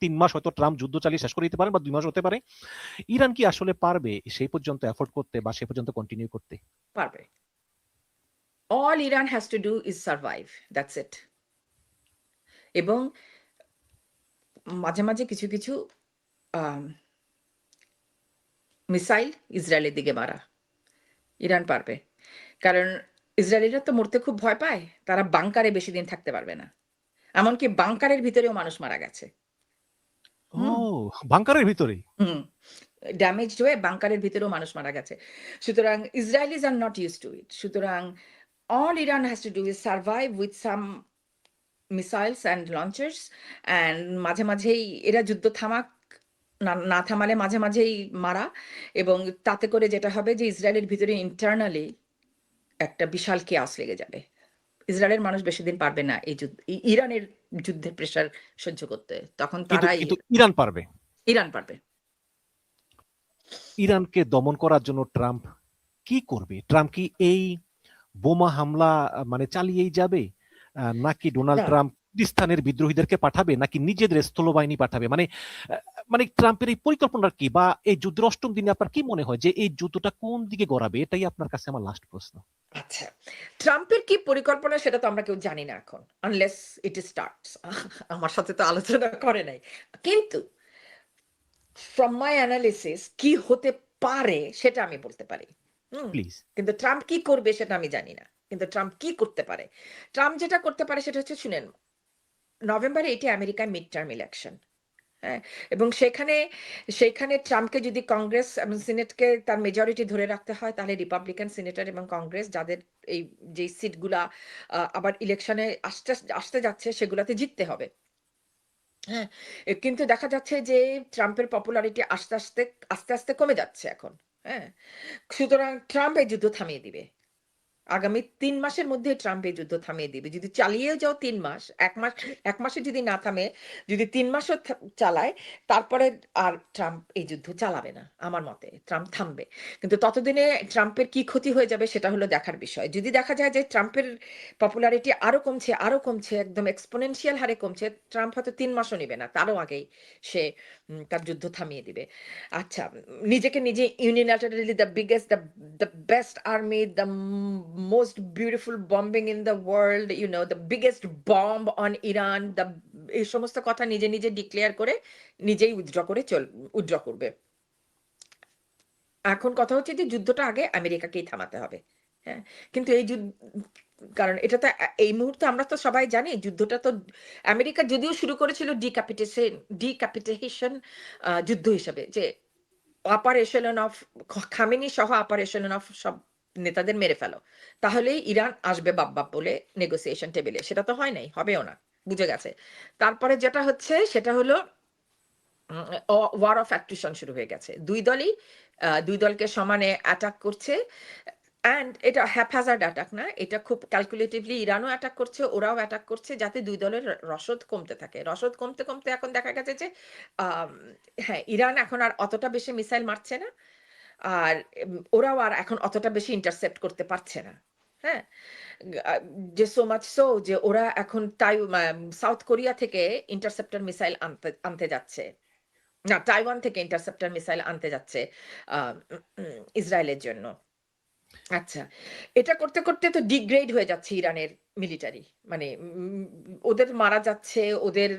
3 মাস হয়তো ট্রাম্প যুদ্ধ চালিয়ে শেষ করে দিতে পারেন বা 2 মাস হতে পারে। ইরান কি আসলে পারবে সেই পর্যন্ত এফোর্ড করতে বা সেই পর্যন্ত কন্টিনিউ করতে? পারবে। All Iran has to do is survive. That's it. এবং মাঝে, মাঝে কিছু, কিছু আম মিসাইল ইসরায়েলের দিকে মারা। ইরান পারবে। কারণ ইসরায়েলিরা তো মরতে খুব ভয় পায়। তারা বাংকারে বেশি দিন থাকতে পারবে না। এমনকি বাংকারের ভিতরেও মানুষ মারা গেছে। ও, হুম? বাংকারের ভিতরেই? হুম। ড্যামেজড হয়ে বাংকারের ভিতরেও মানুষ মারা গেছে। সুতরাং Israelis are not used to it. সুতরাং all Iran has to do is survive with some missiles and launchers and মাঝে, মাঝেই এরা যুদ্ধ থামাক, না থামালে মাঝে, মাঝেই মারা এবং তাতে করে যেটা হবে যে ইসরায়েলের ভিতরে ইন্টারনালি একটা বিশাল chaos লেগে যাবে। ইসরায়েলের মানুষ বেশিদিন পারবে না এই ইরানের যুদ্ধের প্রেশার সহ্য করতে। তখন কিন্তু তারাই কিন্তু ইরান পারবে। ইরান পারবে। ইরানকে দমন করার জন্য ট্রাম্প কি করবে? ট্রাম্প কি এই বোমা হামলা মানে চালিয়েই যাবে? নাকি ডোনাল্ড না, ট্রাম্প কুর্দিস্তানের বিদ্রোহীদেরকে পাঠাবে নাকি নিজেদের স্থলবাহিনী পাঠাবে? মানে ট্রাম্পের এই পরিকল্পনা কি বা এই যুদ্ধের ৮ম দিনে আপনার কি মনে হয় যে এই যুদ্ধটা কোন দিকে গড়াবে? এটাই আপনার কাছে আমার লাস্ট প্রশ্ন। আচ্ছা। ট্রাম্পের কি পরিকল্পনা সেটা তো আমরা কেউ জানি না এখন। Unless it starts. আমার সাথে তো আলোচনা করে নাই। কিন্তু ফ্রম মাই অ্যানালিসিস কি হতে পারে সেটা আমি বলতে পারি। হুম? প্লিজ। কিন্তু ট্রাম্প কি করবে সেটা আমি জানি না। কিন্তু ট্রাম্প কি করতে পারে? ট্রাম্প যেটা করতে পারে সেটা হচ্ছে শুনেন, নভেম্বরে এটি আমেরিকায় মিড টার্ম ইলেকশন। হ্যাঁ? এবং সেখানে ট্রাম্পকে যদি কংগ্রেস এবং সিনেটকে তার মেজরিটি ধরে রাখতে হয় তাহলে রিপাবলিকান সিনেটর এবং কংগ্রেস যাদের এই যে সিটগুলা আবার ইলেকশনে আসতে যাচ্ছে সেগুলাতে জিততে হবে। হ্যাঁ? কিন্তু দেখা যাচ্ছে যে ট্রাম্পের পপুলারিটি আস্তে, আস্তে কমে যাচ্ছে এখন। হ্যাঁ? সুতরাং ট্রাম্প এই যুদ্ধ থামিয়ে দিবে। আগামী ৩ মাসের মধ্যে ট্রাম্প এই যুদ্ধ থামিয়ে দিবে। যদি চালিয়েও যাও ৩ মাস, ১ মাসে যদি না থামে, যদি ৩ মাসও চালায়, তারপরে আর ট্রাম্প এই যুদ্ধ চালাবে না। আমার মতে ট্রাম্প থামবে। কিন্তু ততদিনে ট্রাম্পের কি ক্ষতি হয়ে যাবে সেটা হলো দেখার বিষয়। যদি দেখা যায় যে ট্রাম্পের পপুলারিটি আরো কমছে, একদম এক্সপোনেনশিয়াল হারে কমছে, ট্রাম্প হয়তো ৩ মাসও নিবে না। তারও আগেই সে তার যুদ্ধ থামিয়ে দিবে। আচ্ছা, নিজেকে নিজে unilaterally the best army, the most beautiful bombing in the world, you know, the biggest bomb on Iran, এই সমস্ত কথা নিজে, নিজে ডিক্লেয়ার করে নিজেই উইথড্র করবে। এখন কথা হচ্ছে যে যুদ্ধটা আগে আমেরিকাকেই থামাতে হবে। হ্যাঁ? কিন্তু কারণ এটা তো এই মুহূর্তে আমরা তো সবাই জানি যুদ্ধটা তো আমেরিকা যদিও শুরু করেছিল ডিক্যাপিটেশন যুদ্ধ হিসাবে যে আপার এশেলন অফ খামেনি সহ আপার এশেলন অফ সব নেতাদের মেরে ফেলো। তাহলেই ইরান আসবে বাপ বলে নেগোসিয়েশন টেবিলে। সেটা তো হয় নাই, হবেও না। বুঝে গেছে। তারপরে যেটা হচ্ছে সেটা হলো ওয়ার অফ অ্যাট্রিশন শুরু হয়ে গেছে। ২ দলকে সমানে অ্যাটাক করছে। অ্যান্ড এটা হ্যাপহ্যাজার্ড অ্যাটাক না। এটা খুব ক্যালকুলেটিভলি ইরানও অ্যাটাক করছে, ওরাও অ্যাটাক করছে যাতে ২ দলের রসদ কমতে থাকে। রসদ কমতে, কমতে এখন দেখা গেছে যে আম হ্যাঁ, ইরান এখন আর অতটা বেশি মিসাইল মারছে না। আর ওরাও আর এখন অতটা বেশি ইন্টারসেপ্ট করতে পারছে না। হ্যাঁ? আ যে সো মাচ সো যে ওরা এখন সাউথ কোরিয়া থেকে ইন্টারসেপ্টর মিসাইল আনতে যাচ্ছে। না, তাইওয়ান থেকে ইন্টারসেপ্টর মিসাইল আনতে যাচ্ছে আ ইসরায়েলের জন্য। আচ্ছা। এটা করতে, করতে তো ডিগ্রেড হয়ে যাচ্ছে ইরানের মিলিটারি। মানে ওদের মারা যাচ্ছে, ওদের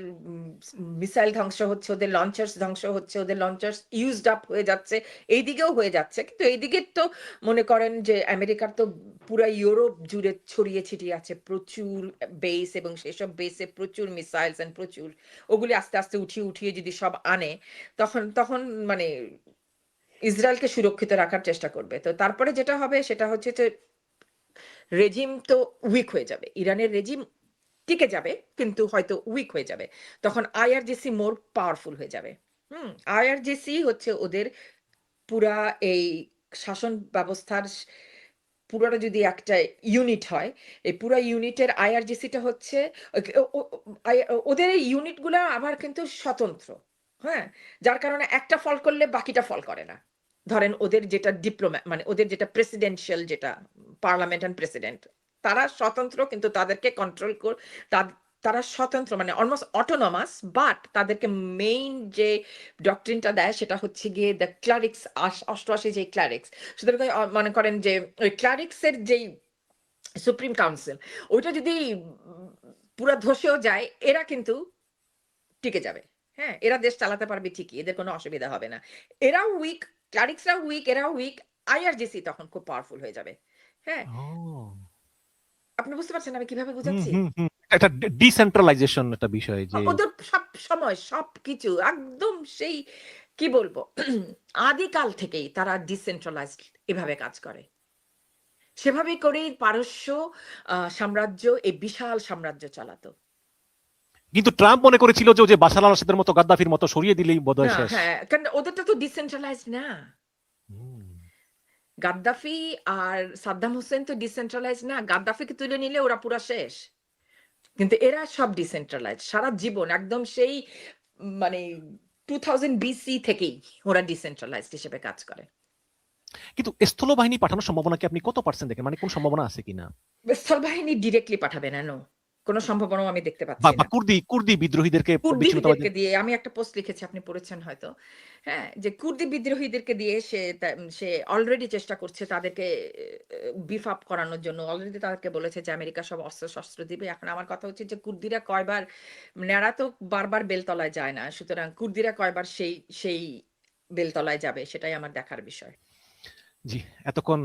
মিসাইল ধ্বংস হচ্ছে, ওদের লঞ্চার্স ধ্বংস হচ্ছে, ওদের লঞ্চার্স ইউজড আপ হয়ে যাচ্ছে। এইদিকেও হয়ে যাচ্ছে। কিন্তু এইদিকে তো মনে করেন যে আমেরিকার তো পুরা ইউরোপ জুড়ে ছড়িয়ে ছিটিয়ে আছে প্রচুর বেস এবং সেসব বেসে প্রচুর মিসাইলস অ্যান্ড প্রচুর ওগুলি আস্তে, আস্তে উঠিয়ে যদি সব আনে তখন মানে ইসরায়েলকে সুরক্ষিত রাখার চেষ্টা করবে। তো তারপরে যেটা হবে সেটা হচ্ছে যে রেজিম তো উইক হয়ে যাবে। ইরানের রেজিম টিকে যাবে কিন্তু হয়তো উইক হয়ে যাবে। তখন আইআরজিসি মোর পাওয়ারফুল হয়ে যাবে। হুম? আইআরজিসি হচ্ছে ওদের পুরা এই শাসন ব্যবস্থার পুরোটা যদি একটা ইউনিট হয়, এই পুরা ইউনিটের আইআরজিসিটা হচ্ছে ও ও ও আই ওদের এই ইউনিটগুলা আবার কিন্তু স্বতন্ত্র। হ্যাঁ? যার কারণে একটা ফল করলে বাকিটা ফল করে না। ধরেন ওদের যেটা মানে ওদের যেটা প্রেসিডেন্সিয়াল যেটা পার্লামেন্ট অ্যান্ড প্রেসিডেন্ট তারা স্বতন্ত্র কিন্তু তাদেরকে কন্ট্রোল তারা স্বতন্ত্র মানে অলমোস্ট অটোনমাস, বাট তাদেরকে মেইন যে ডক্ট্রিনটা দেয় সেটা হচ্ছে গিয়ে দ্য ক্লারিক্স, 88 যে ক্লারিক্স। সুতরাং মনে করেন যে ওই ক্লারিক্সের যেই সুপ্রিম কাউন্সিল, ওইটা যদি পুরা ধসেও যায়, এরা কিন্তু টিকে যাবে। হ্যাঁ? এরা দেশ চালাতে পারবে ঠিকই। এদের কোনো অসুবিধা হবে না। এরাও উইক, ক্লারিক্সরাও উইক, এরাও উইক। আইআরজিসি তখন খুব পাওয়ারফুল হয়ে যাবে। হ্যাঁ? ও! আপনি বুঝতে পারছেন আমি কিভাবে হুম, বুঝাচ্ছি? হুম, হুম। একটা ডিসেন্ট্রালাইজেশন একটা বিষয় যে ওদের সব সময় সবকিছু একদম সেই কি বলবো? আদিকাল থেকেই তারা ডিসেন্ট্রালাইজড এভাবে কাজ করে। সেভাবেই করেই পারস্য সাম্রাজ্য এই বিশাল সাম্রাজ্য চালাতো। কিন্তু ট্রাম্প মনে করেছিল যে, ও যে বাশার আল-আসাদের মতো গাদ্দাফির মতো সরিয়ে দিলেই বোধহয় না, শেষ। হ্যাঁ, কারণ ওদেরটা তো ডিসেন্ট্রালাইজড না। হুম। গাদ্দাফি আর সাদ্দাম হোসেন তো ডিসেন্ট্রালাইজড না। গাদ্দাফিকে তুলে নিলে ওরা পুরা শেষ। কিন্তু এরা সব ডিসেন্ট্রালাইজড। সারা জীবন একদম সেই মানে 2000 বিসি থেকেই ওরা ডিসেন্ট্রালাইজড হিসেবে কাজ করে। কিন্তু স্থলবাহিনী পাঠানোর সম্ভাবনা কি আপনি কত পার্সেন্ট দেখেন? মানে কোন সম্ভাবনা আছে কিনা? স্থলবাহিনী ডিরেক্টলি পাঠাবে না, নো। কোন সম্ভাবনাও আমি দেখতে বা পাচ্ছি বা না। কুর্দি বিদ্রোহীদেরকে বিচ্ছিন্নতাবাদী কুর্দিদেরকে দিয়ে আমি একটা পোস্ট লিখেছি, আপনি পড়েছেন হয়তো। হ্যাঁ? যে কুর্দি বিদ্রোহীদেরকে দিয়ে সে অলরেডি চেষ্টা করছে তাদেরকে বিফ আপ করানোর জন্য। অলরেডি তাদেরকে বলেছে যে আমেরিকা সব অস্ত্র-শস্ত্র দিবে। এখন আমার কথা হচ্ছে যে কুর্দিরা কয়বার, ন্যাড়া তো বারবার বেলতলায় যায় না। সুতরাং কুর্দিরা কয়বার সেই বেলতলায় যাবে সেটাই আমার দেখার বিষয়। জি, এতক্ষণ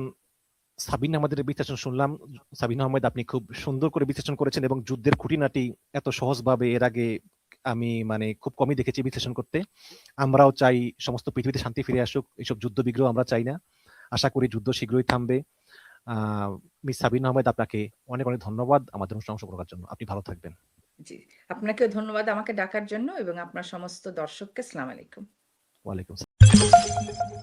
সাবিনা আহমেদের বিশ্লেষণ শুনলাম। সাবিনা আহমেদ, আপনি খুব সুন্দর করে বিশ্লেষণ করেছেন এবং যুদ্ধের খুঁটিনাটি এত সহজভাবে এর আগে আমি মানে খুব কমই দেখেছি বিশ্লেষণ করতে। আমরাও চাই সমস্ত পৃথিবীতে শান্তি ফিরে আসুক। এসব যুদ্ধ-বিগ্রহ আমরা চাই না। আশা করি যুদ্ধ শীঘ্রই থামবে। আ মিস সাবিনা আহমেদ, আপনাকে অনেক ধন্যবাদ আমাদের অনুষ্ঠানে অংশগ্রহণ করার জন্য। আপনি ভালো থাকবেন। জি। আপনাকেও ধন্যবাদ আমাকে ডাকার জন্য এবং আপনার সমস্ত দর্শককে সালাম আলাইকুম। ওয়ালাইকুম আসসালাম।